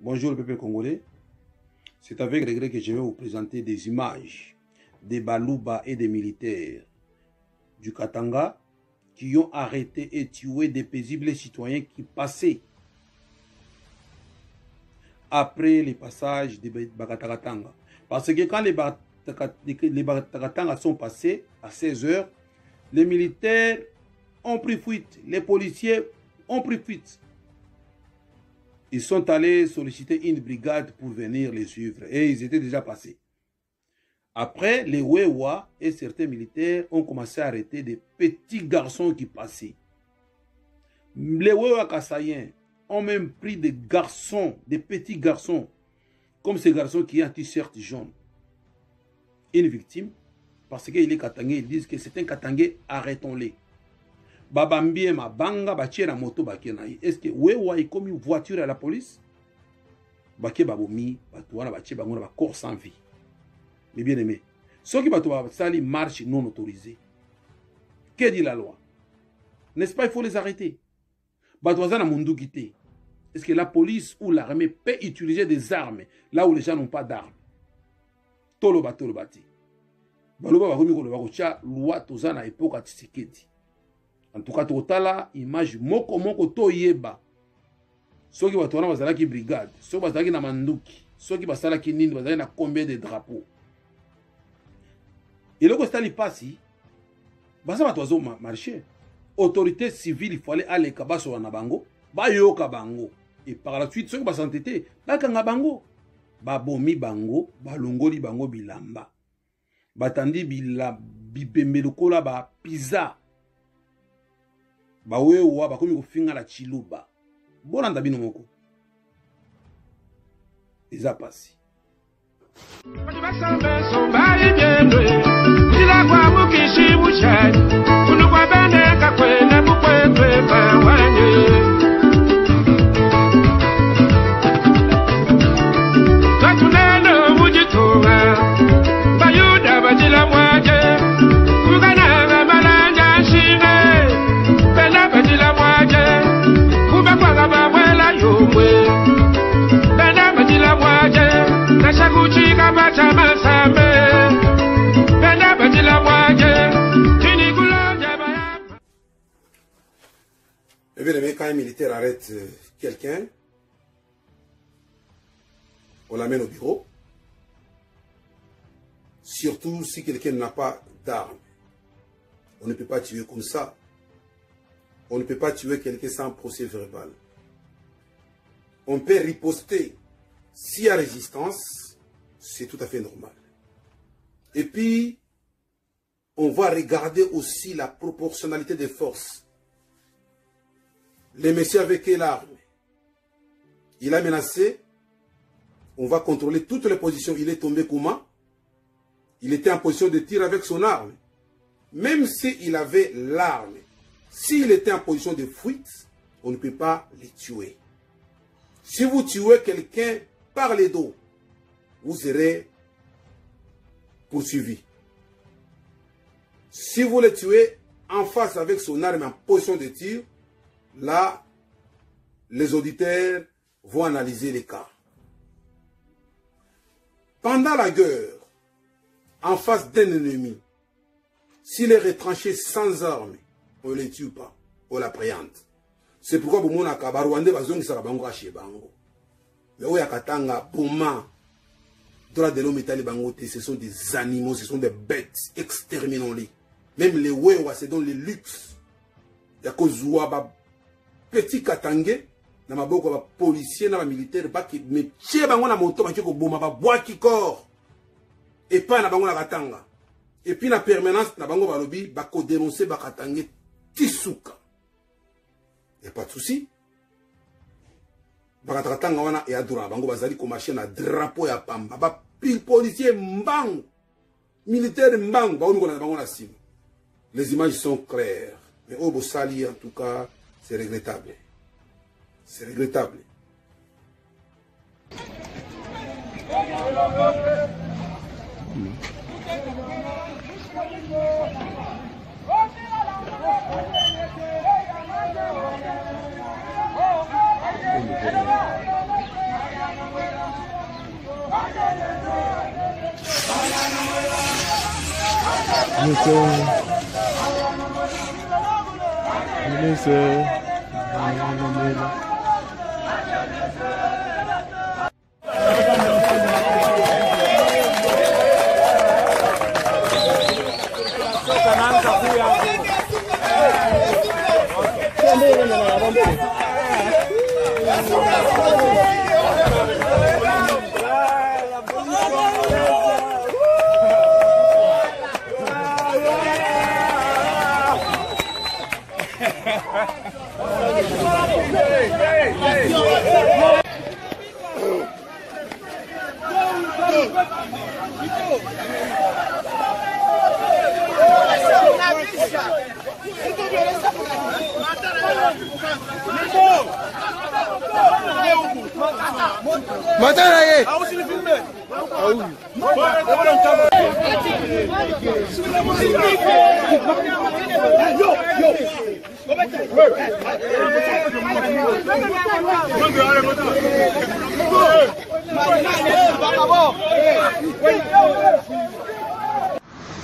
Bonjour le peuple congolais. C'est avec regret que je vais vous présenter des images des Baluba et des militaires du Katanga qui ont arrêté et tué des paisibles citoyens qui passaient après les passages des Bakatakatanga. Parce que quand les Bakatakatanga sont passés à 16 h, les militaires ont pris fuite, les policiers ont pris fuite. Ils sont allés solliciter une brigade pour venir les suivre et ils étaient déjà passés. Après, les Wewa et certains militaires ont commencé à arrêter des petits garçons qui passaient. Les Wewa Kassaïens ont même pris des garçons, des petits garçons, comme ces garçons qui ont un t-shirt jaune. Une victime, parce qu'il est Katangé, ils disent que c'est un Katangé, arrêtons-les. Babambie ma banga batie na moto bakie na ye. Est-ce que Wewa est comme une voiture à la police? Bakie babomi, batouana batie bango na ba corps sans vie. Mais bien aimé, ceux qui batouana sali marche non autorisée. Que dit la loi? N'est-ce pas, il faut les arrêter. Batouaza na mundu kité. Est-ce que la police ou l'armée peut utiliser des armes là où les gens n'ont pas d'armes? Tolo bati. Baloba bakomi ko bakotia loi toza na époque Tshisekedi. En tout cas, totala image moko to yeba. Ceux qui batona bazala ki brigade, ceux qui bazala ki na manduki, ceux qui basala ki nini bazala na combien de drapeaux. Et le constat li passi, basa batozo marché. Autorité civile, il fallait aller kabaso na bango, ba yo kabango. Et par la suite, ceux qui basantete, ba kanga bango, ba bomi bango, ba longoli bango bilamba. Batandi bila bipembe lokola ba pizza. Bawewa bakomi kofinga la chiluba. Bolanda bino moko. Eza pasi. Quand un militaire arrête quelqu'un, on l'amène au bureau. Surtout si quelqu'un n'a pas d'arme. On ne peut pas tuer comme ça. On ne peut pas tuer quelqu'un sans procès verbal. On peut riposter. S'il y a résistance, c'est tout à fait normal. Et puis, on va regarder aussi la proportionnalité des forces. Les messieurs avec quelle arme? Il a menacé. On va contrôler toutes les positions. Il est tombé comment? Il était en position de tir avec son arme. Même s'il avait l'arme, s'il était en position de fuite, on ne peut pas les tuer. Si vous tuez quelqu'un par les dos, vous serez poursuivi. Si vous le tuez en face avec son arme en position de tir, là, les auditeurs vont analyser les cas. Pendant la guerre, en face d'un ennemi, s'il est retranché sans armes, on ne le tue pas, on l'appréhende. C'est pourquoi vous avez dit Rwanda bazongisa bango chez bango. Mais où Katanga, Boma, droit de l'homme et bango, ce sont des animaux, ce sont des bêtes, exterminons-les. Même les Wewa, c'est dans les luxe. Il y a Kozouaba. Petit Katangé, na maboko ba policier na ba militaire ba ki metie bango na moto ba ki ko boma ba boaki corps et pas na bango na Katanga. Et puis na permanence na bango ba lobi ba ko dénoncer ba Katangé tisuka. Y a pas de souci. Ba Katanga wana et adora bango bazali ko marcher na drapeau ya pamba ba policier mbang militaire mbang ba ongo na bango na sim. Les images sont claires. Mais au Bossali en tout cas c'est regrettable. C'est regrettable.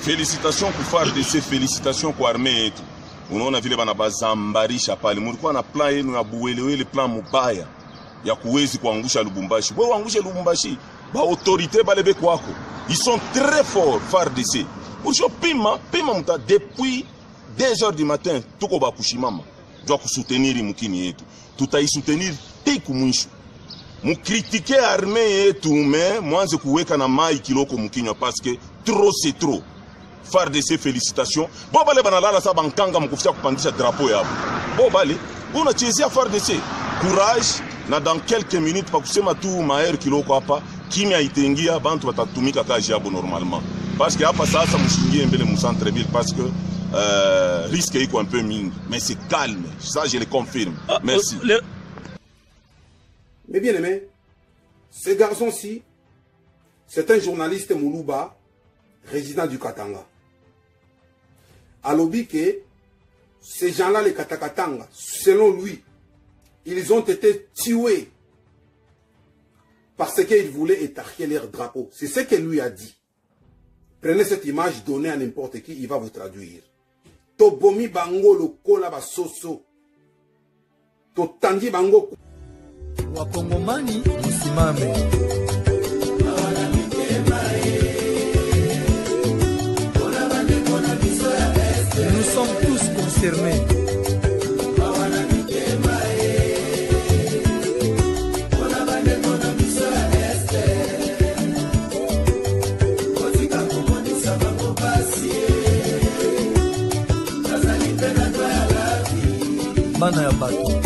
Félicitations pour FARDC, félicitations pour armée yetu. Unaona vile banabazambarisha pale. Mulikuwa na plan yenu ya buwelewele, plan mubaya ya kuwezi kuangusha Lubumbashi. Wewe uangushe Lubumbashi, ba autorité balebe kwako. Ils sont très forts FARDC. Ulisho pima muta depuis 2h du matin tuko ba kushimama. Jwa kusoutenir mukini yetu. Tutaisoutenir tiku mwisho. Mukritike armée yetu mais mwanze kuweka na mai kiloko mukinywa parce que trop c'est trop. FARDC félicitations. Bo bale banalala sa bankanga mkufia kupandisha drapeau yabo. Bo bale unachezea FARDC. Courage na dans quelques minutes pa kusema tu maer kiloko hapa kimya itengia bantu batatumika kazi yabo normalement. Parce que hapa sasa mshingie mbele mu centre ville parce que risque iko un peu mingi mais c'est calme. Ça je le confirme. Merci. Mais bien aimé, ce garçon-ci, c'est un journaliste Moulouba, résident du Katanga. À l'Obiké, ces gens-là, les Katakatanga, selon lui, ils ont été tués parce qu'ils voulaient étarquer leur drapeau. C'est ce qu'il lui a dit. Prenez cette image, donnez à n'importe qui, il va vous traduire. Tobomi bango lo kola ba soso. Totangi bango. Wakongomani msimame. Nous sommes tous concernés. Bana ya bato.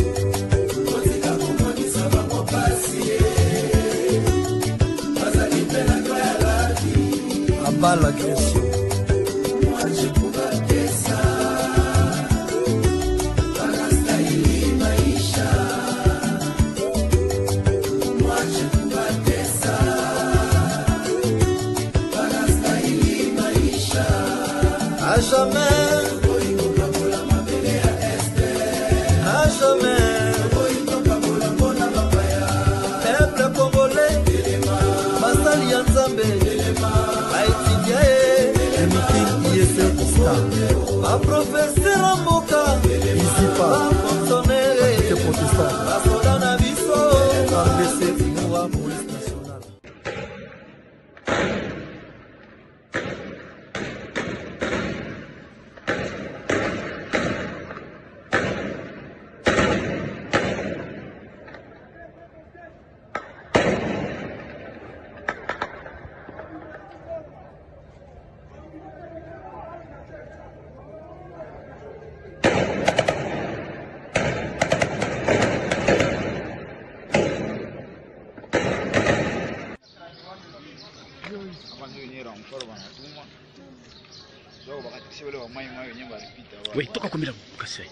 Abat l'agression. À jamais. À jamais. Peuple congolais. Basali ya Nzambe. A professeur Mboka ici pas fonctionnaire protestant la soda na biso RDC Finoa police nationale. Oui, toka combien là kasi.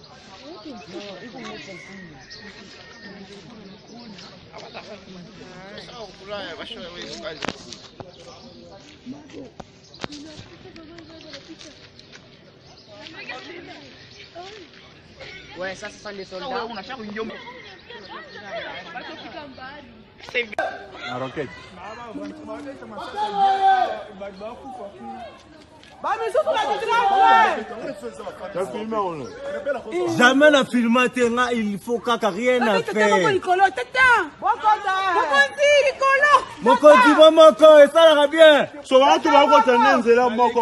Ouais, ça sont des soldats. C'est La roquette. Jamais na filmé nga, il faut kaka rien à faire. Mokonzi moko esalaka bien. Souvent tu vas voir ton nzela moko.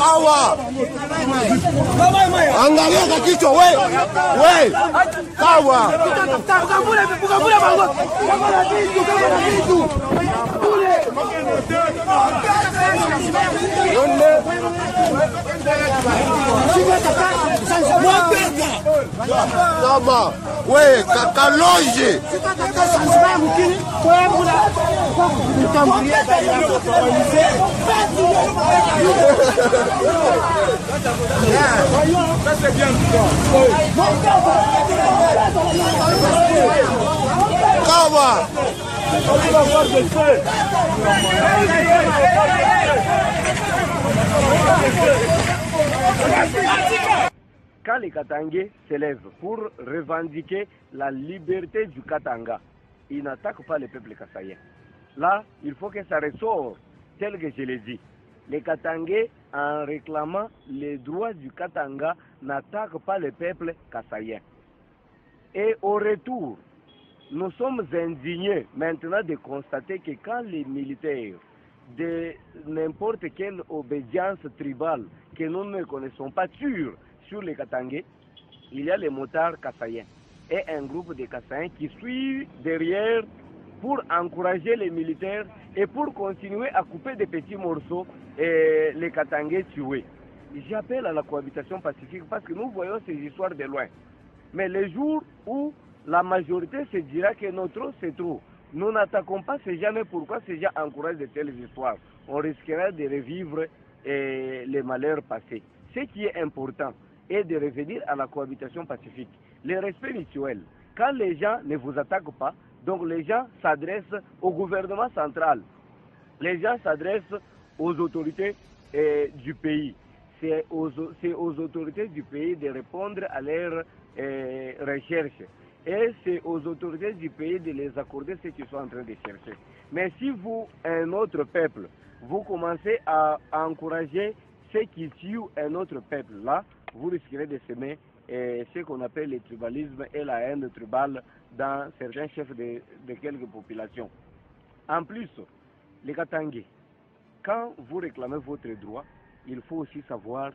Awa angalia kichwa we kawa Toma, we kakaloje Kawa Quand les Katangais s'élèvent pour revendiquer la liberté du Katanga, ils n'attaquent pas le peuple kassaïen. Là, il faut que ça ressort, tel que je l'ai dit. Les Katangais, en réclamant les droits du Katanga, n'attaquent pas le peuple kassaïen. Et au retour, nous sommes indignés maintenant de constater que quand les militaires de n'importe quelle obédience tribale que nous ne connaissons pas tuent sur les Katangais, il y a les motards kassaïens et un groupe de Kassaïens qui suivent derrière pour encourager les militaires et pour continuer à couper des petits morceaux et les Katangais tués. J'appelle à la cohabitation pacifique parce que nous voyons ces histoires de loin. Mais le jour où la majorité se dira que notre c'est trop, nous n'attaquons pas ces gens, mais pourquoi ces gens encouragent de telles histoires? On risquera de revivre les malheurs passés. Ce qui est important est de revenir à la cohabitation pacifique. Le respect mutuel. Quand les gens ne vous attaquent pas, donc les gens s'adressent au gouvernement central. Les gens s'adressent aux autorités du pays. C'est aux autorités du pays de répondre à leurs recherches. Et c'est aux autorités du pays de les accorder ce qu'ils sont en train de chercher. Mais si vous, un autre peuple, vous commencez à encourager ceux qui tuent un autre peuple, là, vous risquerez de semer ce qu'on appelle le tribalisme et la haine tribale dans certains chefs de quelques populations. En plus, les Katangais, quand vous réclamez votre droit, il faut aussi savoir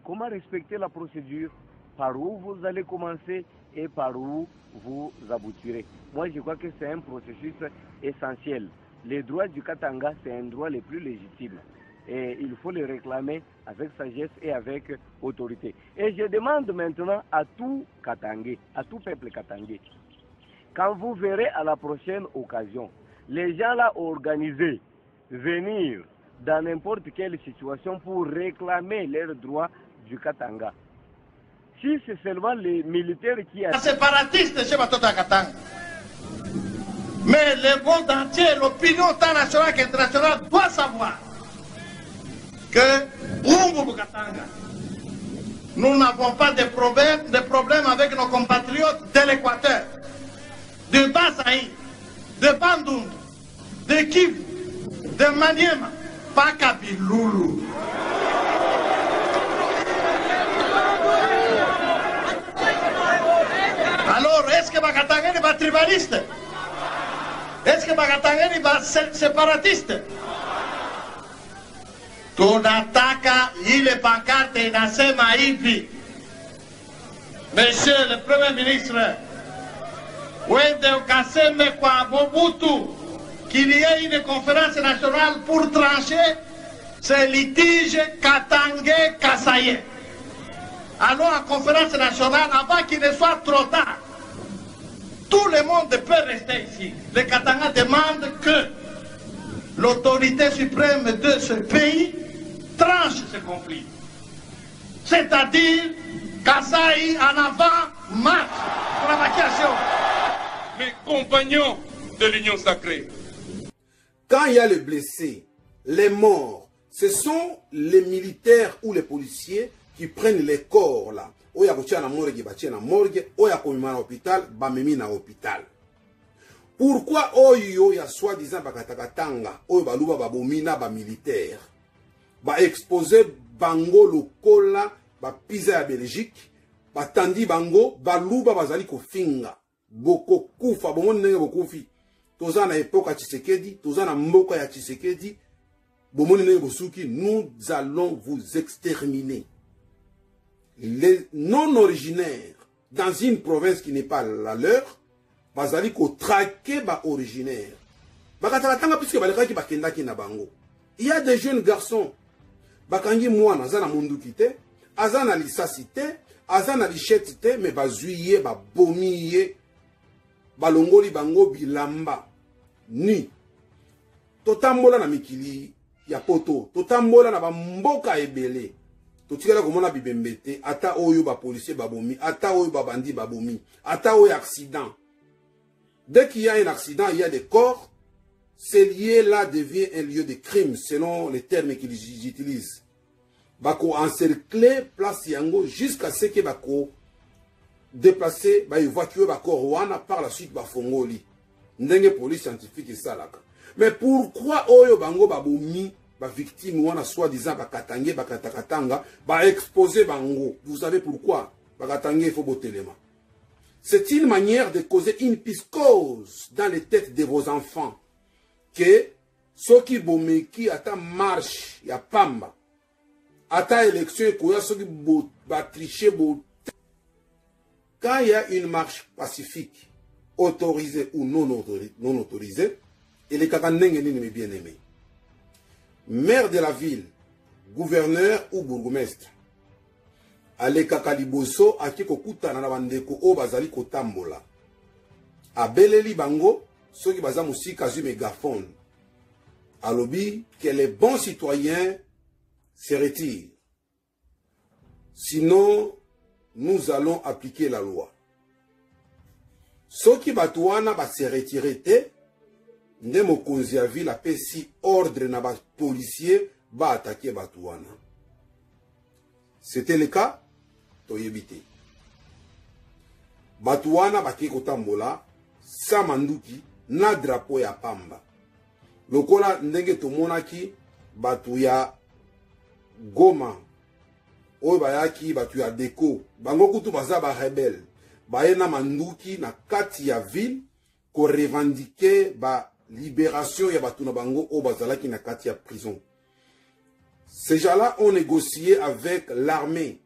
comment respecter la procédure, par où vous allez commencer et par où vous aboutirez. Moi, je crois que c'est un processus essentiel. Les droits du Katanga, c'est un droit le plus légitime. Et il faut les réclamer avec sagesse et avec autorité. Et je demande maintenant à tout Katangais, à tout peuple katangais, quand vous verrez à la prochaine occasion, les gens là organisés venir dans n'importe quelle situation pour réclamer leurs droits du Katanga. Si c'est seulement les militaires qui... Séparatiste chez Batota Katanga. Mais le monde entier, l'opinion tant nationale qu'internationale doit savoir que Umbu Katanga, nous n'avons pas de problème avec nos compatriotes de l'Équateur, de Basaï, de Bandung, de Kivu, de Maniema, pas Kabiloulou. Alors, est-ce que Bakatanga n'est pas tribaliste? Est-ce que Bakatanga n'est pas séparatiste? Tunataka ile pancarte inasema hivi, Monsieur le Premier ministre, wende ukaseme kwa Mobutu qu'il y ait une conférence nationale pour trancher ce litige Katangais-Kassaïen. Allons à la conférence nationale avant qu'il ne soit trop tard. tout le monde peut rester ici. Les Katanga demandent que l'autorité suprême de ce pays tranche ce conflit. C'est-à-dire, Kasaï en avant, marche pour la vacation. Mes compagnons de l'Union sacrée. Quand il y a les blessés, les morts, ce sont les militaires ou les policiers qui prennent les corps là. Oya kotia na morgue, batia na morgue, oya komima na hôpital, bamemi na hôpital. Pourquoi oyo ya soi-disant bakatakatanga, oyo baluba babomina ba militaire, ba exposer bango lokola, ba pisa ya Belgique, ba tandi bango, baluba bazali kofinga, boko kufa, bomoni nenge bokufi. Toza na époque ya Tshisekedi, toza na mboka ya Tshisekedi, bomoni nenge bosuki, nous allons vous exterminer. Les non-originaires dans une province qui n'est pas la leur, bazali ko traquer ba originaire. Bakatakatanga puisque balekaki bakendaki na bango. Il y a des jeunes garçons, bakangi mwana azana munduki te, azana lisasi te, azana lichette te, mais bazuiye, babomiye, balongoli bango bilamba. Ni. Totambola na mikili ya poto, totambola na bamboka ebele. Totikala komona bibembete, ata oyo ba policier babomi, ata oyo ba bandi babomi, ata oyo accident. Dès qu'il y a un accident, il y a des corps, ce lieu-là devient un lieu de crime, selon les termes qu'ils utilisent. Bako encercler place yango jusqu'à ce que bako déplacer, ba évacuer ba corps wana par la suite ba fongoli. Ndenge police scientifique salaka. Mais pourquoi oyo bango babomi ba victime wana soi-disant ba katangé ba katakatanga ba exposer bango? Vous savez pourquoi? Ba katangé il faut botelema. C'est une manière de causer une psychose dans les têtes de vos enfants. Que ceux qui bomeki ata marche ya pamba, ata élection koya ceux qui ba tricher bo. Quand il y a une marche pacifique, autorisée ou non autorisée, et les kakandenge ni bien aimé. Maire de la ville, gouverneur ou bourgmestre, ale kakaliboso akiko kutana na bandeko o bazali kotambola. Abeleli bango, ceux qui baza musika zu mégaphone. Alobi que les bons citoyens se retirent. Sinon, nous allons appliquer la loi. Ceux qui batouana ba se retirer te, nde mokonzi ya ville apesi ordre na ba policier ba attaquer batouana. C'était le cas. Toyebite. Batouana baki kotambola sa manduki na drapeau ya pamba. Lokola ndenge tomonaki batu ya Goma oyo bayaki batu ya Deko bango kutu baza ba rebelle baye na manduki na kati ya ville ko revendiquer ba libération ya batu na bango oyo bazalaki na kati ya prison. Ces gens-là ont négocié avec l'armée.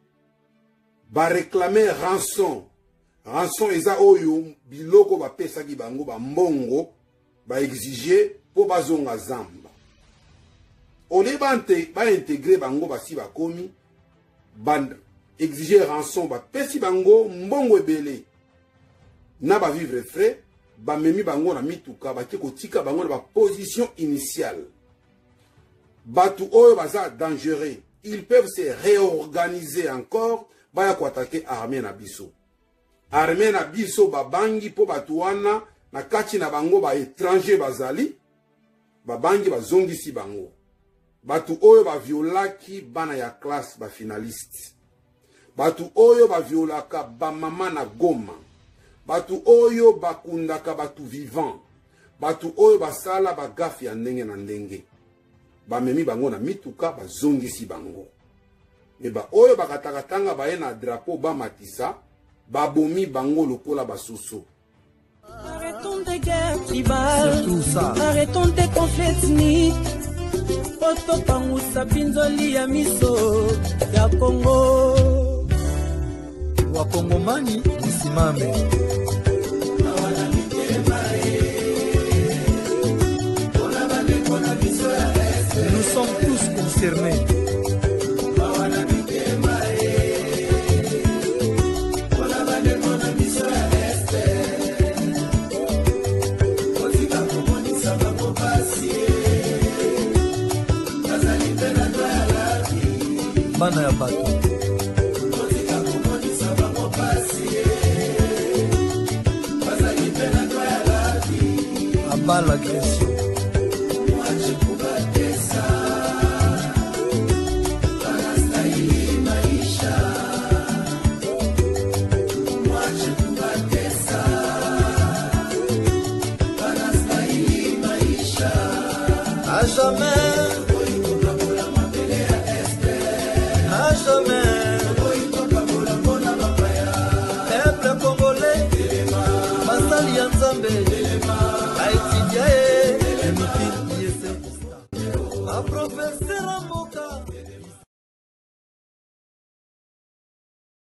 Ba réclamer rançon. Rançon eza oyo biloko ba pesaki bango ba mbongo ba exiger po bazonga zamba. Ole ba intégrer bango ba si ba komi ban exiger rançon ba pesi bango mbongo ebele. Na ba vivre frais ba memi bango na mituka ba ke kotika bango na ba position initiale. Batu oyo baza dangereux, ils peuvent se réorganiser encore. Baya ko attaquer armée na biso. Armée na biso babangi po batuana na kati na bango ba étranger bazali. Babangi bazongisi bango. Batu oyo ba violaki bana ya classe ba finaliste. Batu oyo ba violaka ba mama na Goma. Batu oyo bakundaka batu vivant. Batu oyo basala ba gafi ya ndenge na ndenge. Ba memi bango na mituka bazongisi bango. Eba oyo bakatakatanga baye na drapeau ba matisa babomi bango lokola basusu. Arrêtons des guerres tribales, arrêtons des conflits ethniques. Poto pangusa pinzoli ya miso ya Congo. Wakongomani msimame. Nous sommes tous concernés. bana ya bato abal agression Peuple congolais, basali ya Nzambe.